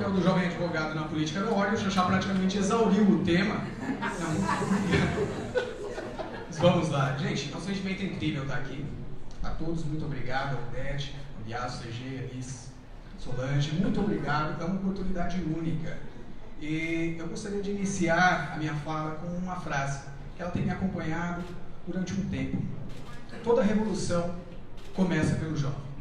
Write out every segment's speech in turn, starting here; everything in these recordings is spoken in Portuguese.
papel do jovem advogado na política do ódio, o Xaxá praticamente exauriu o tema. Mas vamos lá. Gente, nosso sentimento é incrível estar aqui. A todos, muito obrigado. Odete, Biaço, CG, Alice, Solange, muito obrigado. É uma oportunidade única. E eu gostaria de iniciar a minha fala com uma frase que ela tem me acompanhado durante um tempo. Toda revolução começa pelo jovem.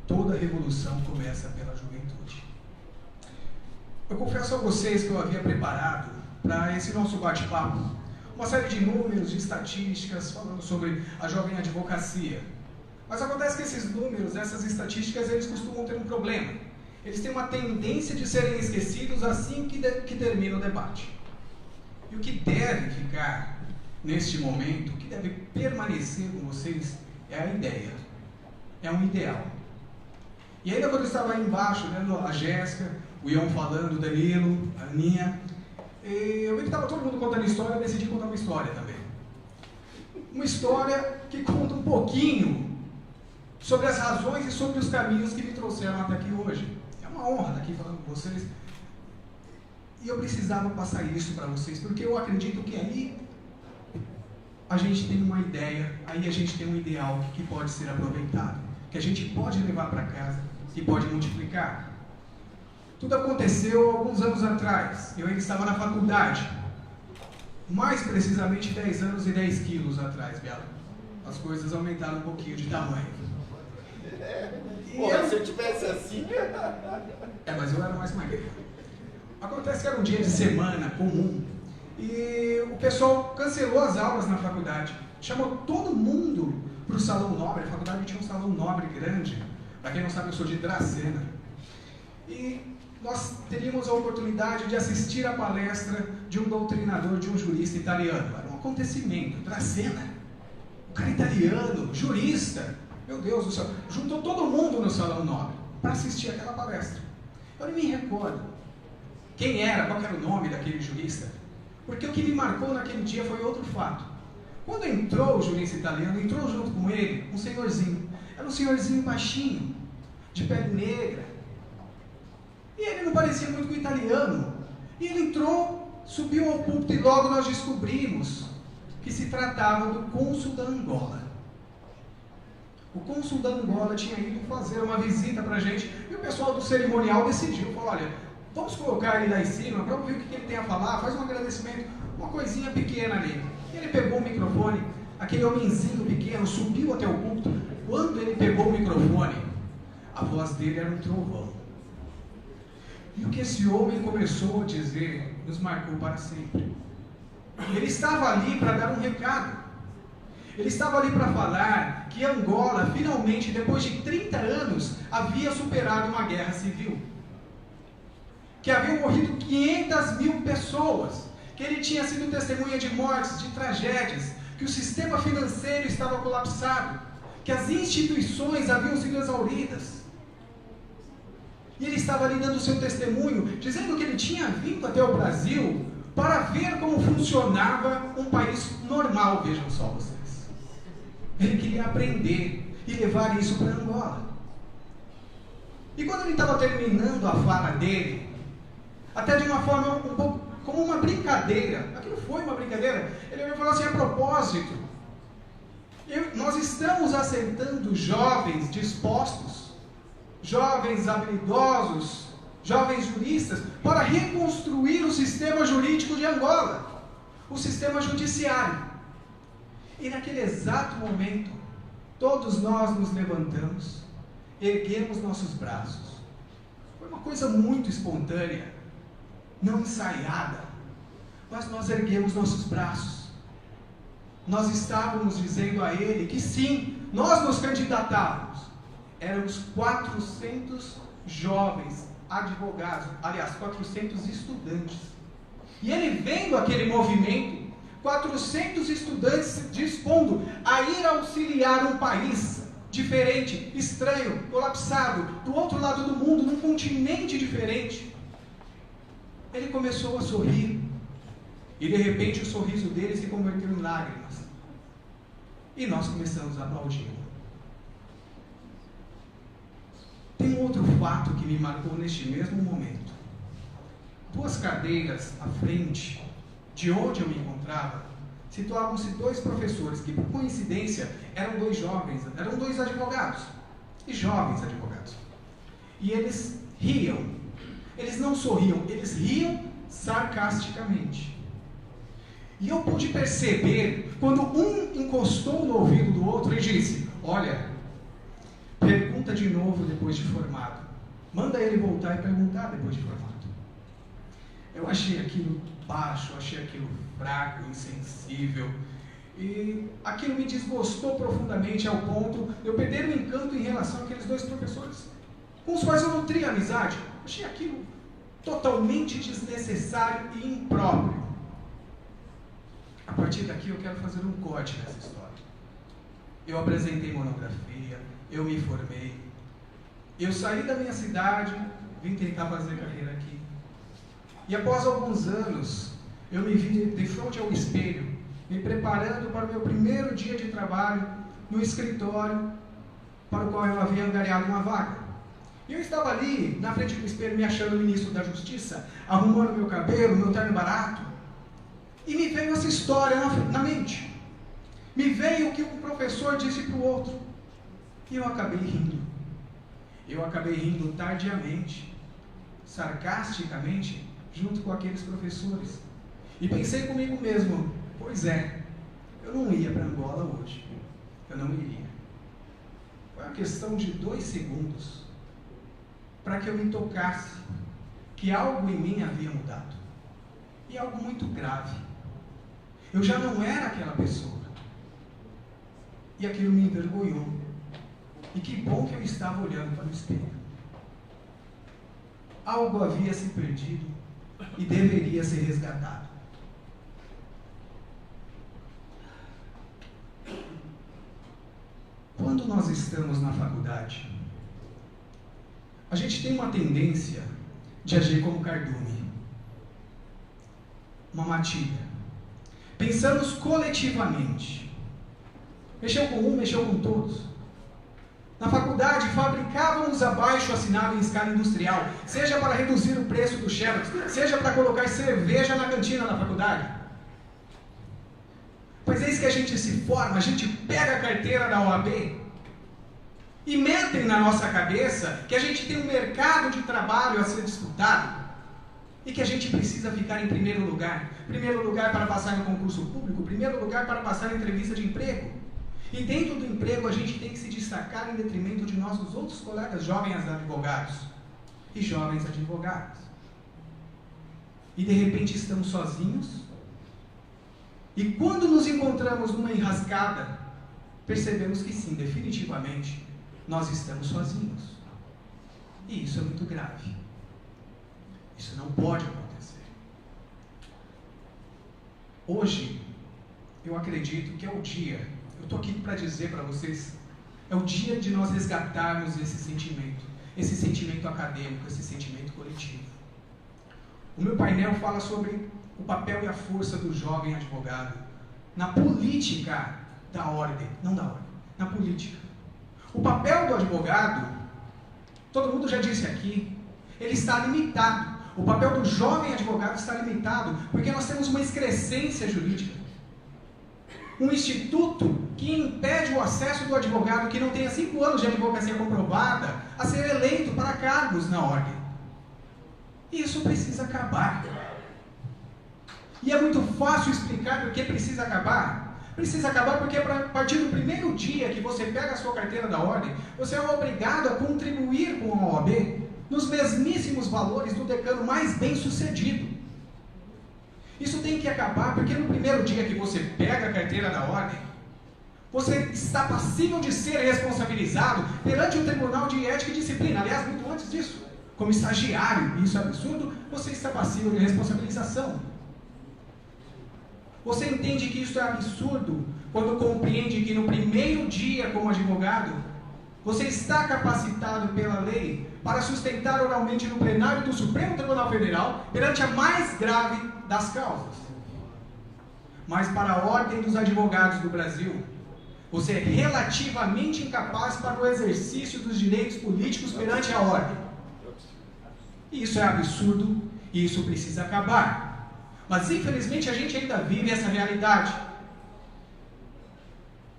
Toda revolução começa pela juventude. Eu confesso a vocês que eu havia preparado para esse nosso bate-papo uma série de números, de estatísticas falando sobre a jovem advocacia. Mas acontece que esses números, essas estatísticas, eles costumam ter um problema. Eles têm uma tendência de serem esquecidos assim que termina o debate. E o que deve ficar neste momento, o que deve permanecer com vocês, é a ideia. É um ideal. E ainda quando eu estava aí embaixo, vendo a Jéssica, o Ion falando, o Danilo, a Aninha, eu vi que estava todo mundo contando história, eu decidi contar uma história também. Uma história que conta um pouquinho sobre as razões e sobre os caminhos que me trouxeram até aqui hoje. É uma honra estar aqui falando com vocês. E eu precisava passar isso para vocês, porque eu acredito que aí a gente tem uma ideia, aí a gente tem um ideal que pode ser aproveitado, que a gente pode levar para casa, que pode multiplicar. Tudo aconteceu alguns anos atrás. Eu ainda estava na faculdade. Mais precisamente 10 anos e 10 quilos atrás, Bela. As coisas aumentaram um pouquinho de tamanho. Se eu tivesse assim... mas eu era mais magro. Acontece que era um dia de semana comum e o pessoal cancelou as aulas na faculdade. Chamou todo mundo para o salão nobre. A faculdade tinha um salão nobre grande. Para quem não sabe, eu sou de Dracena. E nós teríamos a oportunidade de assistir a palestra de um doutrinador, de um jurista italiano. Era um acontecimento. Dracena. Um cara italiano, jurista. Meu Deus do céu. Juntou todo mundo no salão nobre para assistir aquela palestra. Eu nem me recordo quem era, qual era o nome daquele jurista. Porque o que me marcou naquele dia foi outro fato. Quando entrou o jurista italiano, entrou junto com ele um senhorzinho. Era um senhorzinho baixinho, de pele negra. E ele não parecia muito com o italiano. E ele entrou, subiu ao púlpito e logo nós descobrimos que se tratava do cônsul da Angola. O cônsul da Angola tinha ido fazer uma visita para a gente e o pessoal do cerimonial decidiu, falou, olha, vamos colocar ele lá em cima para ouvir o que ele tem a falar, faz um agradecimento, uma coisinha pequena ali. E ele pegou o microfone, aquele homenzinho pequeno, subiu até o púlpito. Quando ele pegou o microfone, a voz dele era um trovão. E o que esse homem começou a dizer nos marcou para sempre. Ele estava ali para dar um recado. Ele estava ali para falar que Angola, finalmente, depois de 30 anos, havia superado uma guerra civil. Que haviam morrido 500 mil pessoas. Que ele tinha sido testemunha de mortes, de tragédias. Que o sistema financeiro estava colapsado. Que as instituições haviam sido exauridas. E ele estava ali dando o seu testemunho, dizendo que ele tinha vindo até o Brasil para ver como funcionava um país normal, vejam só vocês. Ele queria aprender e levar isso para Angola. E quando ele estava terminando a fala dele, até de uma forma um pouco como uma brincadeira, aquilo foi uma brincadeira, ele veio falar assim, a propósito, nós estamos aceitando jovens dispostos, jovens habilidosos, jovens juristas, para reconstruir o sistema jurídico de Angola, o sistema judiciário. E naquele exato momento, todos nós nos levantamos, erguemos nossos braços. Foi uma coisa muito espontânea, não ensaiada, mas nós erguemos nossos braços. Nós estávamos dizendo a ele que sim, nós nos candidatávamos. Éramos 400 jovens advogados, aliás, 400 estudantes. E ele vendo aquele movimento, 400 estudantes dispondo a ir auxiliar um país diferente, estranho, colapsado, do outro lado do mundo, num continente diferente. Ele começou a sorrir. E de repente o sorriso dele se converteu em lágrimas. E nós começamos a aplaudir. Tem um outro fato que me marcou neste mesmo momento. 2 cadeiras à frente de onde eu me encontrava, situavam-se 2 professores que, por coincidência, eram 2 jovens, eram 2 advogados, e jovens advogados. E eles riam. Eles não sorriam, eles riam sarcasticamente. E eu pude perceber, quando um encostou no ouvido do outro e disse: olha, pergunta de novo depois de formado. Manda ele voltar e perguntar depois de formado. Eu achei aquilo baixo, achei aquilo fraco, insensível. E aquilo me desgostou profundamente ao ponto de eu perder o encanto em relação àqueles 2 professores, com os quais eu nutri amizade. Achei aquilo totalmente desnecessário e impróprio. A partir daqui eu quero fazer um corte nessa história. Eu apresentei monografia, eu me formei, eu saí da minha cidade, vim tentar fazer carreira aqui. E após alguns anos, eu me vi de frente ao espelho, me preparando para o meu primeiro dia de trabalho no escritório para o qual eu havia angariado uma vaga. E eu estava ali, na frente do espelho, me achando ministro da Justiça, arrumando meu cabelo, meu terno barato. E me veio essa história na mente. Me veio o que um professor disse para o outro. E eu acabei rindo. Eu acabei rindo tardiamente, sarcasticamente, junto com aqueles professores. E pensei comigo mesmo: pois é, eu não ia para Angola hoje. Eu não iria. Foi uma questão de 2 segundos para que eu me tocasse que algo em mim havia mudado. E algo muito grave. Eu já não era aquela pessoa. E aquilo me envergonhou. E que bom que eu estava olhando para o espelho. Algo havia se perdido e deveria ser resgatado. Quando nós estamos na faculdade, a gente tem uma tendência de agir como cardume, uma matilha. Pensamos coletivamente. Mexeu com um, mexeu com todos. Na faculdade, fabricávamos abaixo assinado em escala industrial, seja para reduzir o preço do xerox, seja para colocar cerveja na cantina da faculdade. Pois eis que a gente se forma, a gente pega a carteira da OAB e metem na nossa cabeça que a gente tem um mercado de trabalho a ser disputado e que a gente precisa ficar em primeiro lugar. Primeiro lugar para passar no concurso público, primeiro lugar para passar na entrevista de emprego. E dentro do emprego a gente tem que se destacar em detrimento de nossos outros colegas jovens advogados e jovens advogadas. E de repente estamos sozinhos. E quando nos encontramos numa enrascada, percebemos que sim, definitivamente, nós estamos sozinhos. E isso é muito grave. Isso não pode acontecer. Hoje, eu acredito que é o dia, eu estou aqui para dizer para vocês, é o dia de nós resgatarmos esse sentimento acadêmico, esse sentimento coletivo. O meu painel fala sobre o papel e a força do jovem advogado na política da ordem, não da ordem, na política. O papel do advogado, todo mundo já disse aqui, ele está limitado. O papel do jovem advogado está limitado, porque nós temos uma excrescência jurídica. Um instituto que impede o acesso do advogado que não tenha 5 anos de advocacia comprovada a ser eleito para cargos na ordem. Isso precisa acabar. E é muito fácil explicar por que precisa acabar. Precisa acabar porque a partir do primeiro dia que você pega a sua carteira da ordem, você é obrigado a contribuir com a OAB nos mesmíssimos valores do decano mais bem sucedido. Isso tem que acabar porque no primeiro dia que você pega a carteira da ordem, você está passível de ser responsabilizado perante o Tribunal de Ética e Disciplina. Aliás, muito antes disso, como estagiário, isso é absurdo, você está passível de responsabilização. Você entende que isso é absurdo quando compreende que no primeiro dia como advogado, você está capacitado pela lei para sustentar oralmente no plenário do Supremo Tribunal Federal perante a mais grave das causas. Mas para a ordem dos advogados do Brasil, Você é relativamente incapaz para o exercício dos direitos políticos perante a ordem. Isso é absurdo e isso precisa acabar. Mas infelizmente a gente ainda vive essa realidade.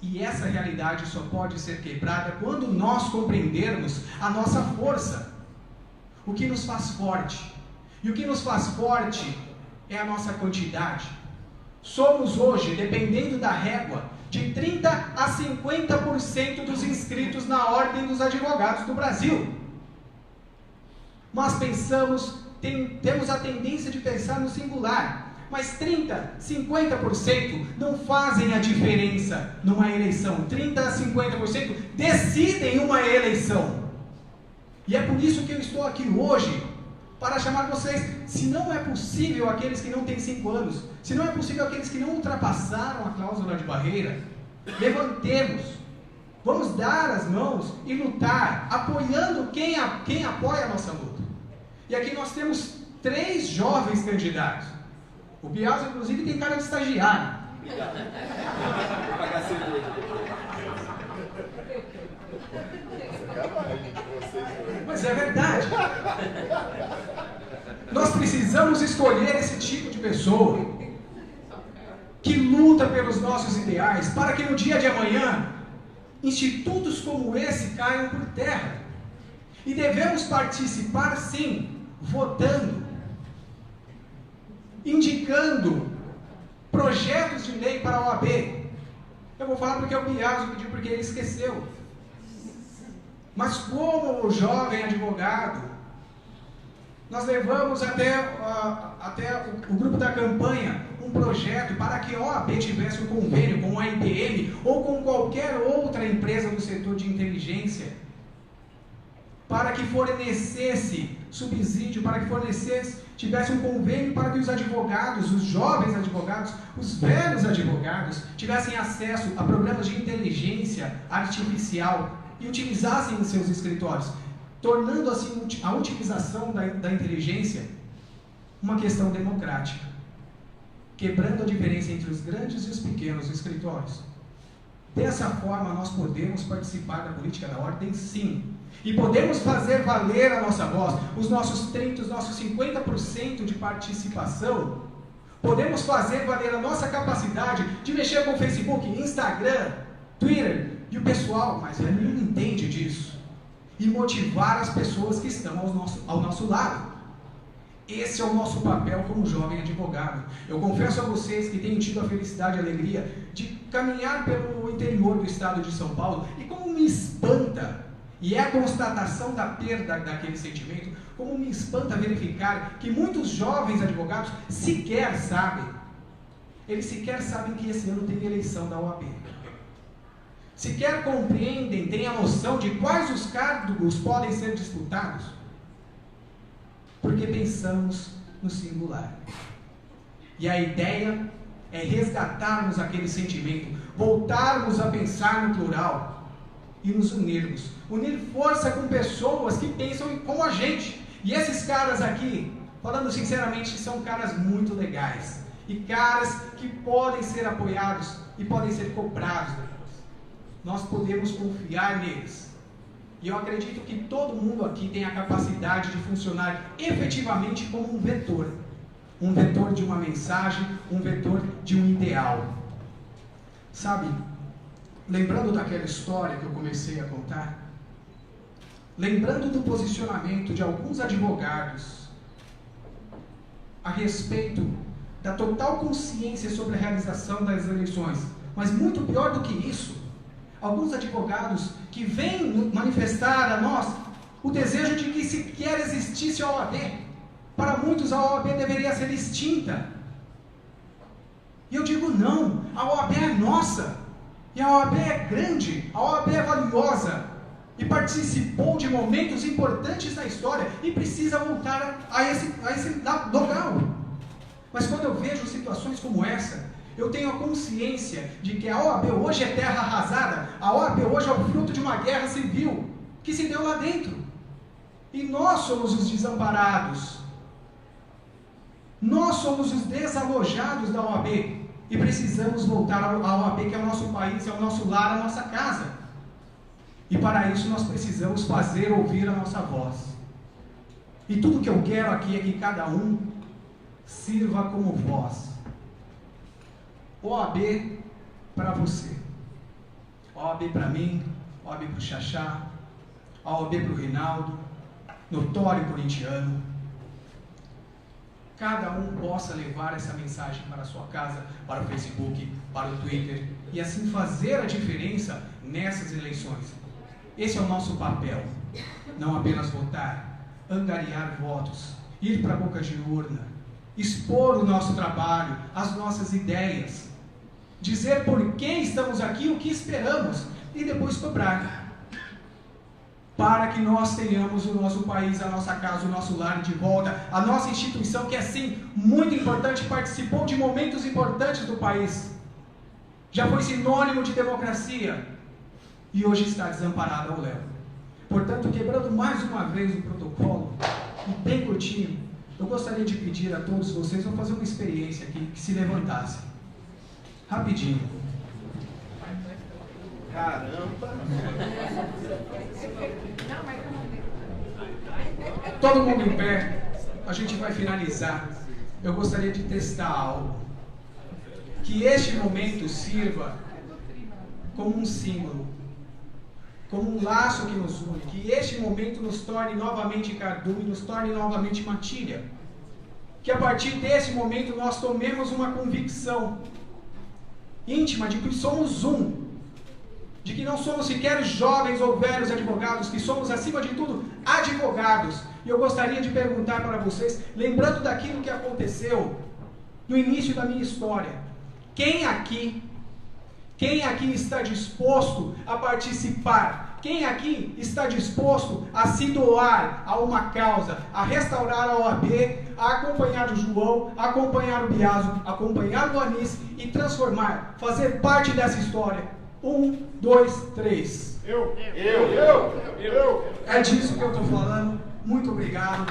E essa realidade só pode ser quebrada quando nós compreendermos a nossa força. O que nos faz forte. E o que nos faz forte é a nossa quantidade. Somos hoje, dependendo da régua, de 30% a 50% dos inscritos na Ordem dos Advogados do Brasil. Nós temos a tendência de pensar no singular, mas 30%, 50% não fazem a diferença numa eleição. 30% a 50% decidem uma eleição. E é por isso que eu estou aqui hoje, para chamar vocês, se não é possível aqueles que não têm 5 anos, se não é possível aqueles que não ultrapassaram a cláusula de barreira, levantemos, vamos dar as mãos e lutar, apoiando quem apoia a nossa luta. E aqui nós temos 3 jovens candidatos. O Piazza, inclusive, tem cara de estagiário. Mas é verdade. Nós precisamos escolher esse tipo de pessoa que luta pelos nossos ideais, para que no dia de amanhã institutos como esse caiam por terra. E devemos participar, sim, votando, indicando projetos de lei para a OAB. Eu vou falar porque o Piazza pediu, porque ele esqueceu. Mas como o jovem advogado, nós levamos até o grupo da campanha um projeto para que a OAB tivesse um convênio com a IBM ou com qualquer outra empresa do setor de inteligência, para que fornecesse subsídio, para que tivesse um convênio para que os advogados, os jovens advogados, os velhos advogados, tivessem acesso a programas de inteligência artificial e utilizassem em seus escritórios, tornando assim a utilização da inteligência uma questão democrática, quebrando a diferença entre os grandes e os pequenos escritórios. Dessa forma, nós podemos participar da política da ordem, sim. E podemos fazer valer a nossa voz, os nossos 30%, os nossos 50% de participação. Podemos fazer valer a nossa capacidade de mexer com Facebook, Instagram, Twitter, e o pessoal mais velho não entende disso. E motivar as pessoas que estão ao nosso lado. Esse é o nosso papel como jovem advogado. Eu confesso a vocês que tenho tido a felicidade e a alegria de caminhar pelo interior do estado de São Paulo, e como me espanta, e é a constatação da perda daquele sentimento, como me espanta verificar que muitos jovens advogados sequer sabem que esse ano tem eleição da OAB. Sequer compreendem, têm a noção de quais os cargos podem ser disputados, porque pensamos no singular. E a ideia é resgatarmos aquele sentimento, voltarmos a pensar no plural e nos unirmos. Unir força com pessoas que pensam como a gente. E esses caras aqui, falando sinceramente, são caras muito legais. E caras que podem ser apoiados e podem ser cobrados depois. Nós podemos confiar neles. E eu acredito que todo mundo aqui tem a capacidade de funcionar efetivamente como um vetor. Um vetor de uma mensagem, um vetor de um ideal. Sabe, lembrando daquela história que eu comecei a contar, lembrando do posicionamento de alguns advogados a respeito da total consciência sobre a realização das eleições, mas muito pior do que isso, alguns advogados que vêm manifestar a nós o desejo de que sequer existisse a OAB. Para muitos a OAB deveria ser extinta. E eu digo não, a OAB é nossa, e a OAB é grande, a OAB é valiosa, e participou de momentos importantes na história, e precisa voltar a esse local. Mas quando eu vejo situações como essa, eu tenho a consciência de que a OAB hoje é terra arrasada, a OAB hoje é o fruto de uma guerra civil que se deu lá dentro. E nós somos os desamparados. Nós somos os desalojados da OAB. E precisamos voltar à OAB, que é o nosso país, é o nosso lar, a nossa casa. E para isso nós precisamos fazer ouvir a nossa voz. E tudo que eu quero aqui é que cada um sirva como voz. OAB para você, OAB para mim, OAB para o Xaxá, OAB para o Reinaldo, notório corintiano. Cada um possa levar essa mensagem para a sua casa, para o Facebook, para o Twitter, e assim fazer a diferença nessas eleições. Esse é o nosso papel, não apenas votar, angariar votos, ir para a boca de urna, expor o nosso trabalho, as nossas ideias, dizer por que estamos aqui, o que esperamos, e depois cobrar, para que nós tenhamos o nosso país, a nossa casa, o nosso lar de volta, a nossa instituição, que é sim muito importante, participou de momentos importantes do país, já foi sinônimo de democracia, e hoje está desamparada ao léu. Portanto, quebrando mais uma vez o protocolo, e bem curtinho, eu gostaria de pedir a todos vocês, vou fazer uma experiência aqui, que se levantassem. Rapidinho. Caramba! Todo mundo em pé, a gente vai finalizar. Eu gostaria de testar algo. Que este momento sirva como um símbolo, como um laço que nos une, que este momento nos torne novamente cardume, nos torne novamente matilha. Que a partir desse momento nós tomemos uma convicção íntima de que somos um, de que não somos sequer jovens ou velhos advogados, que somos acima de tudo advogados. E eu gostaria de perguntar para vocês, lembrando daquilo que aconteceu no início da minha história, quem aqui está disposto a participar? Quem aqui está disposto a se doar a uma causa, a restaurar a OAB, a acompanhar o João, a acompanhar o Biaso, a acompanhar o Anis e transformar, fazer parte dessa história? 1, 2, 3. Eu. É disso que eu estou falando. Muito obrigado.